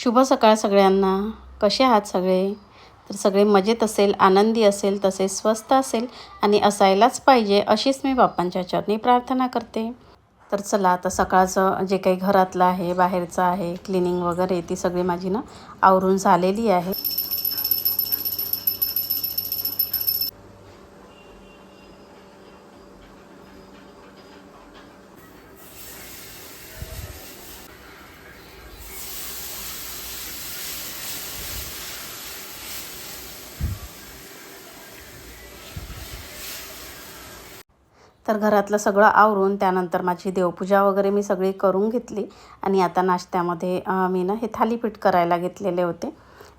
शुभ सकाळ सगळ्यांना. कसे आहात सगळे? तर सगळे मजेत असेल, आनंदी असेल, तसेच स्वस्त असेल आणि असायलाच पाहिजे अशीच मी बाप्पांच्या चरणी प्रार्थना करते. तर चला आता सकाळचं जे काही घरातलं आहे, बाहेरचं आहे, क्लिनिंग वगैरे ती सगळी माझी ना आवरून झालेली आहे. तर घरातलं सगळं आवरून त्यानंतर माझी देवपूजा वगैरे मी सगळी करून घेतली आणि आता नाश्त्यामध्ये मी ना हे थालीपीठ करायला घेतलेले होते.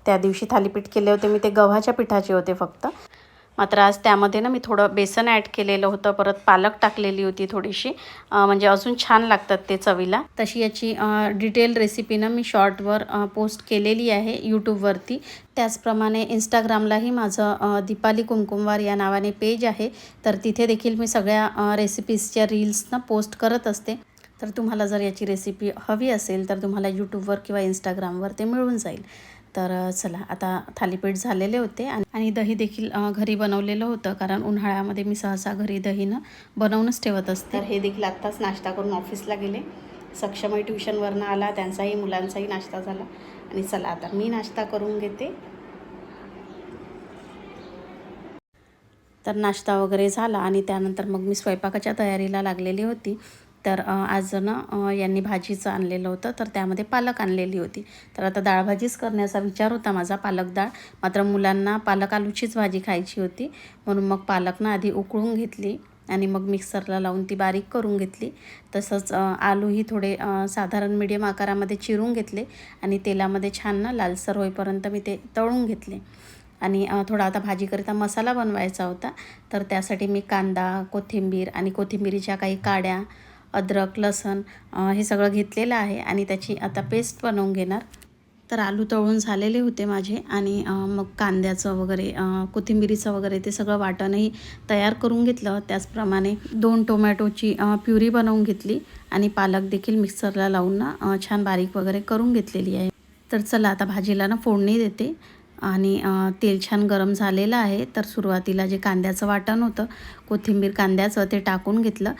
त्या दिवशी थालीपीठ केले होते मी, ते गव्हाच्या पिठाचे होते फक्त. मात्र आज त्यामध्ये ना मी थोडं बेसन ॲड केलेलं होतं, परत पालक टाकलेली होती थोडीशी, म्हणजे अजून छान लागतात ते चवीला. तशी याची डिटेल रेसिपी ना मी शॉर्टवर पोस्ट केलेली आहे यूट्यूबवरती. त्याचप्रमाणे इंस्टाग्रामलाही माझं दीपाली कुमकुमवार या नावाने पेज आहे. तर तिथे देखील मी सगळ्या रेसिपीजच्या रील्सना पोस्ट करत असते. तर तुम्हाला जर याची रेसिपी हवी असेल तर तुम्हाला यूट्यूबवर किंवा इंस्टाग्रामवर ते मिळून जाईल. तर चला आता थालीपीठ झालेले होते आणि दही देखील घरी बनवलेलं होतं, कारण उन्हाळ्यामध्ये मी सहसा घरी दहीनं बनवूनच ठेवत असते. तर हे देखील आत्ताच नाश्ता करून ऑफिसला गेले. सक्षमही ट्युशनवरनं आला, त्यांचाही मुलांचाही नाश्ता झाला आणि चला आता मी नाश्ता करून घेते. तर नाश्ता वगैरे झाला आणि त्यानंतर मग मी स्वयंपाकाच्या तयारीला लागलेली होती. तर आज ना यांनी भाजीचं आणलेलं होतं, तर त्यामध्ये पालक आणलेली होती. तर आता डाळभाजीच करण्याचा विचार होता माझा, पालक डाळ. मात्र मुलांना पालक आलूचीच भाजी खायची होती, म्हणून मग पालक ना आधी उकळून घेतली आणि मग मिक्सरला लावून ती बारीक करून घेतली. तसंच आलूही थोडे साधारण मीडियम आकारामध्ये चिरून घेतले आणि तेलामध्ये छान ना लालसर होईपर्यंत मी ते तळून घेतले. आणि थोडा आता भाजीकरिता मसाला बनवायचा होता. तर त्यासाठी मी कांदा, कोथिंबीर आणि कोथिंबीरीच्या काही काड्या, अद्रक, लसूण हे सगळं घेतलेलं आहे आणि त्याची आता पेस्ट बनवून घेणार. तर आलू तळून झालेले होते माझे आणि मग कांद्याचं वगैरे, कोथिंबीरीचं वगैरे ते सगळं वाटणही तयार करून घेतलं. त्याचप्रमाणे 2 टोमॅटोची प्युरी बनवून घेतली आणि पालक देखील मिक्सरला लावून ना छान बारीक वगैरे करून घेतलेली आहे. तर चला आता भाजीला ना फोडणी देते आणि तेल छान गरम झालेलं आहे. तर सुरुवातीला जे कांद्याचं वाटण होतं, कोथिंबीर कांद्याचं, ते टाकून घेतलं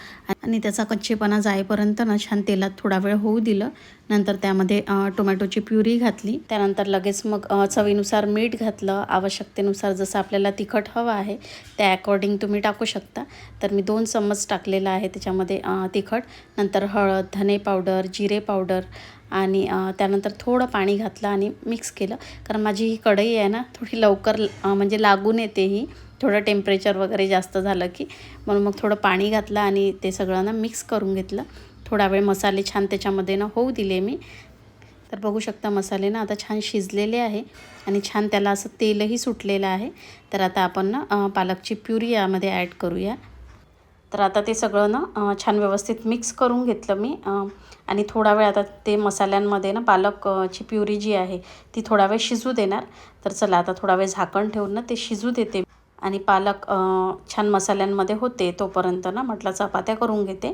आणि त्याचा कच्चेपणा जाईपर्यंत ना छान तेलात थोडा वेळ होऊ दिलं. नंतर त्यामध्ये टोमॅटोची प्युरी घातली. त्यानंतर लगेच मग चवीनुसार मीठ घातलं. आवश्यकतेनुसार जसं आपल्याला तिखट हवं आहे त्या अकॉर्डिंग तुम्ही टाकू शकता. तर मी 2 चम्मच टाकलेलं आहे त्याच्यामध्ये तिखट. नंतर हळद, धने पावडर, जिरे पावडर आणि त्यानंतर थोडं पाणी घातलं आणि मिक्स केलं. कारण माझी ही कढई आहे ना थोडी लवकर म्हणजे लागून येते ही, थोडं टेम्परेचर वगैरे जास्त झालं की, म्हणून मग थोडं पाणी घातलं आणि ते सगळं ना मिक्स करून घेतलं. थोडा वेळ मसाले छान त्याच्यामध्ये ना होऊ दिले मी. तर बघू शकता मसाले ना आता छान शिजलेले आहे आणि छान त्याला असं तेलही सुटलेलं आहे. तर आता आपण ना पालकची प्युरी यामध्ये ॲड करूया. तर आता ते सगळं ना छान व्यवस्थित मिक्स करून घेतलं मी आणि थोडा वेळ आता ते मसाल्यांमध्ये ना पालकची प्युरी जी आहे ती थोडा वेळ शिजू देणार. तर चला आता थोडा वेळ झाकण ठेवून ना ते शिजू देते आणि पालक छान मसाल्यांमध्ये होते तोपर्यंत ना म्हटलं चपात्या करून घेते.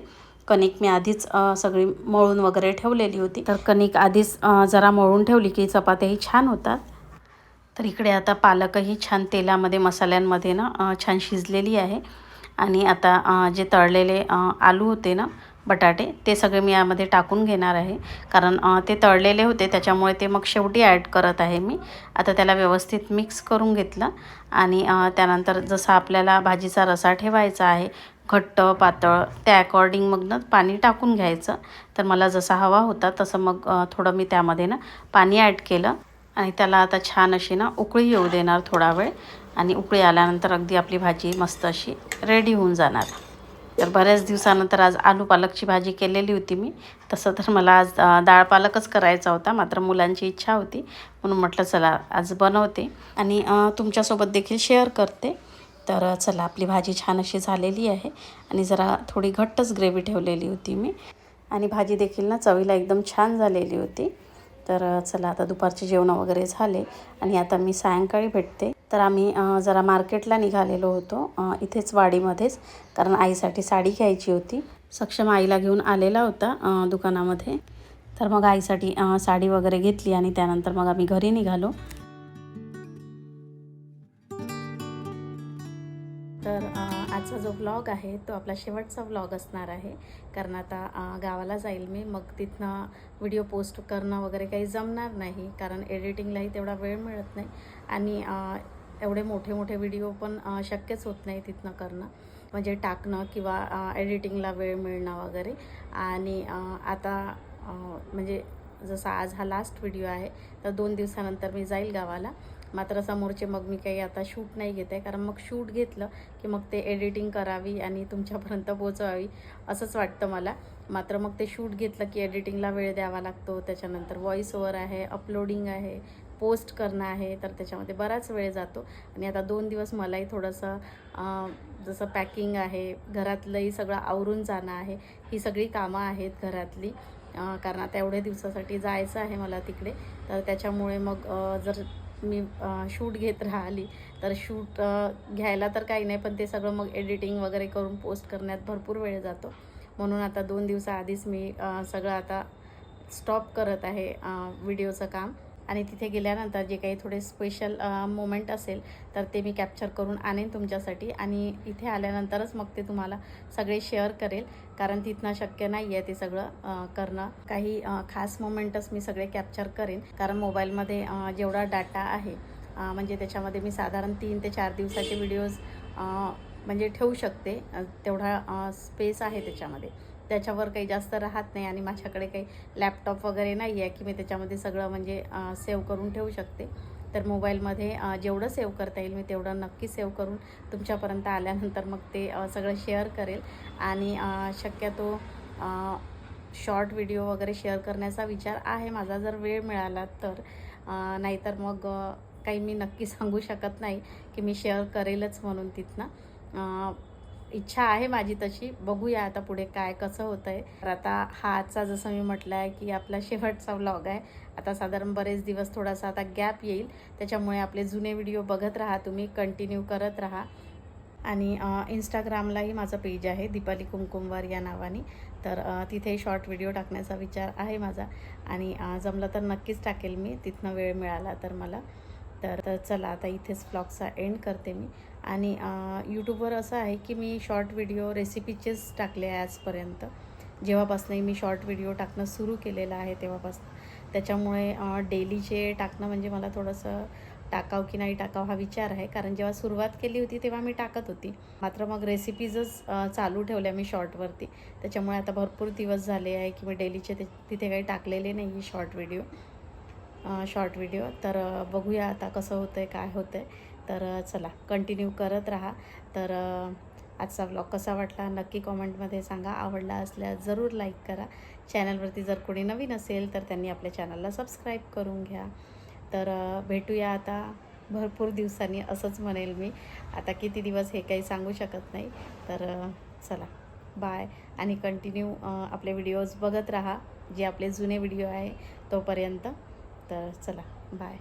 कणिक मी आधीच सगळी मळून वगैरे ठेवलेली होती. तर कणिक आधीच जरा मळून ठेवली की चपात्याही छान होतात. तर इकडे आता पालकही छान तेलामध्ये मसाल्यांमध्ये ना छान शिजलेली आहे आणि आता जे तळलेले आलू होते ना, बटाटे, ते सगळे मी यामध्ये टाकून घेणार आहे. कारण ते तळलेले होते त्याच्यामुळे ते मग शेवटी ॲड करत आहे मी. आता त्याला व्यवस्थित मिक्स करून घेतलं आणि त्यानंतर जसा आपल्याला भाजीचा रसा ठेवायचा आहे, घट्ट पातळ, त्या अकॉर्डिंग मग ना पाणी टाकून घ्यायचं. तर मला जसा हवा होता तसं मग थोडं मी त्यामध्ये ना पाणी ॲड केलं आणि त्याला आता छान अशी ना उकळी येऊ देणार थोडा वेळ आणि उकळी आल्यानंतर अगदी आपली भाजी मस्त अशी रेडी होऊन जाणार. तर बऱ्याच दिवसानंतर आज आलू पालकची भाजी केलेली होती मी. तसं तर मला आज डाळ पालकच करायचा होता, मात्र मुलांची इच्छा होती म्हणून म्हटलं चला आज बनवते आणि तुमच्यासोबत देखील शेअर करते. तर चला आपली भाजी छान अशी झालेली आहे आणि जरा थोडी घट्टच ग्रेव्ही ठेवलेली होती मी आणि भाजी देखील ना चवीला एकदम छान झालेली होती. तर चला आता दुपारचे जेवण वगैरे झाले आणि आता मी सायंकाळी भेटते. तर आम्ही जरा मार्केटला निघालेलो होतो इथेच वाडीमध्येच, कारण आईसाठी साडी घ्यायची होती. सक्षम आईला घेऊन आलेला होता दुकानामध्ये. तर मग आईसाठी साडी वगैरे घेतली आणि त्यानंतर मग आम्ही घरी निघालो. तर आजचा जो व्लॉग आहे तो आपला शेवटचा व्लॉग असणार आहे, कारण आता गावाला जाईल मी. मग तिथनं व्हिडिओ पोस्ट करणं वगैरे काही जमणार नाही, कारण एडिटिंगलाही तेवढा वेळ मिळत नाही आणि एवढे मोठे मोठे व्हिडिओ पण शक्यच होत नाही तिथनं करणं, म्हणजे टाकणं किंवा एडिटिंगला वेळ मिळणं वगैरे. आणि आता म्हणजे जसा आज हा लास्ट व्हिडिओ आहे, तर 2 दिवसानंतर मी जाईल गावाला. मात्र समोरचे मग मी काही आता शूट नाही घेत आहे, कारण मग शूट घेतलं की मग ते एडिटिंग करावी आणि तुमच्यापर्यंत पोहोचवावी असंच वाटतं मला. मात्र मग ते शूट घेतलं की एडिटिंगला वेळ द्यावा लागतो, त्याच्यानंतर व्हॉइस ओव्हर आहे, अपलोडिंग आहे, पोस्ट करणं आहे, तर त्याच्यामध्ये बराच वेळ जातो. आणि आता 2 दिवस मलाही थोडंसं जसं पॅकिंग आहे, घरातलंही सगळं आवरून जाणं आहे, ही सगळी कामं आहेत घरातली. कारण आता एवढ्या दिवसासाठी जायचं आहे मला तिकडे, तर त्याच्यामुळे मग जर मी शूट घेत राहिली तर शूट घ्यायला तर काही नाही, पण ते सगळं मग एडिटिंग वगैरे करून पोस्ट करण्यात भरपूर वेळ जातो. म्हणून आता 2 दिवसाआधीच मी सगळं आता स्टॉप करत आहे व्हिडिओचं काम. आणि तिथे गेल्यानंतर जे काही थोडे स्पेशल मोमेंट असेल तर ते मी कॅप्चर करून आणेन तुमच्यासाठी, आणि इथे आल्यानंतरच मग ते तुम्हाला सगळे शेअर करेल, कारण तिथनं शक्य नाही आहे ते सगळं करणं. काही खास मोमेंटच मी सगळे कॅप्चर करेन, कारण मोबाईलमध्ये जेवढा डाटा आहे म्हणजे त्याच्यामध्ये मी साधारण 3 ते 4 दिवसाचे व्हिडिओज म्हणजे ठेवू शकते, तेवढा स्पेस आहे त्याच्यामध्ये. त्याच्यावर काही जास्त राहत नाही आणि माझ्याकडे काही लॅपटॉप वगैरे नाही आहे की मी त्याच्यामध्ये सगळं म्हणजे सेव्ह करून ठेवू शकते. तर मोबाईलमध्ये जेवढं सेव्ह करता येईल मी तेवढं नक्की सेव्ह करून तुमच्यापर्यंत आल्यानंतर मग ते सगळं शेअर करेल. आणि शक्यतो शॉर्ट व्हिडिओ वगैरे शेअर करण्याचा विचार आहे माझा, जर वेळ मिळाला तर. नाहीतर मग काही मी नक्की सांगू शकत नाही की मी शेअर करेलच म्हणून तिथनं. इच्छा आहे माझी तशी, बघूया आता पुढे काय कसं होतं आहे. तर आता हा आजचा जसं मी म्हटलं आहे की आपला शेवटचा व्लॉग आहे. आता साधारण बरेच दिवस थोडासा आता गॅप येईल, त्याच्यामुळे आपले जुने व्हिडिओ बघत राहा, तुम्ही कंटिन्यू करत राहा. आणि इंस्टाग्रामलाही माझं पेज आहे दीपाली कुमकुमवार या नावाने, तर तिथे शॉर्ट व्हिडिओ टाकण्याचा विचार आहे माझा. आणि जमलं तर नक्कीच टाकेल मी, तिथनं वेळ मिळाला तर मला. तर चला आता इथेच व्लॉगचा एंड करते मी. आणि यूट्यूबवर असं आहे की मी शॉर्ट व्हिडिओ रेसिपीचेच टाकले आहे आजपर्यंत, जेव्हापासूनही मी शॉर्ट व्हिडिओ टाकणं सुरू केलेलं आहे तेव्हापासून. त्याच्यामुळे डेलीचे टाकणं म्हणजे मला थोडंसं टाकावं की नाही टाकावं हा विचार आहे, कारण जेव्हा सुरुवात केली होती तेव्हा मी टाकत होती, मात्र मग रेसिपीजच चालू ठेवल्या मी शॉर्टवरती. त्याच्यामुळे आता भरपूर दिवस झाले आहे की मी डेलीचे तिथे काही टाकलेले नाही आहे शॉर्ट व्हिडिओ. तर बघूया आता कसं होतं आहे, काय होतं आहे. तर चला कंटिन्यू करत राहा. तर आजचा व्लॉग कसा वाटला नक्की कॉमेंटमध्ये सांगा. आवडला असल्यास जरूर लाईक करा. चॅनलवरती जर कोणी नवीन असेल तर त्यांनी आपल्या चॅनलला सबस्क्राईब करून घ्या. तर भेटूया आता भरपूर दिवसांनी, असंच म्हणेल मी. आता किती दिवस हे काही सांगू शकत नाही. तर चला बाय. आणि कंटिन्यू आपले व्हिडिओज बघत राहा, जे आपले जुने व्हिडिओ आहे तोपर्यंत. तर चला बाय.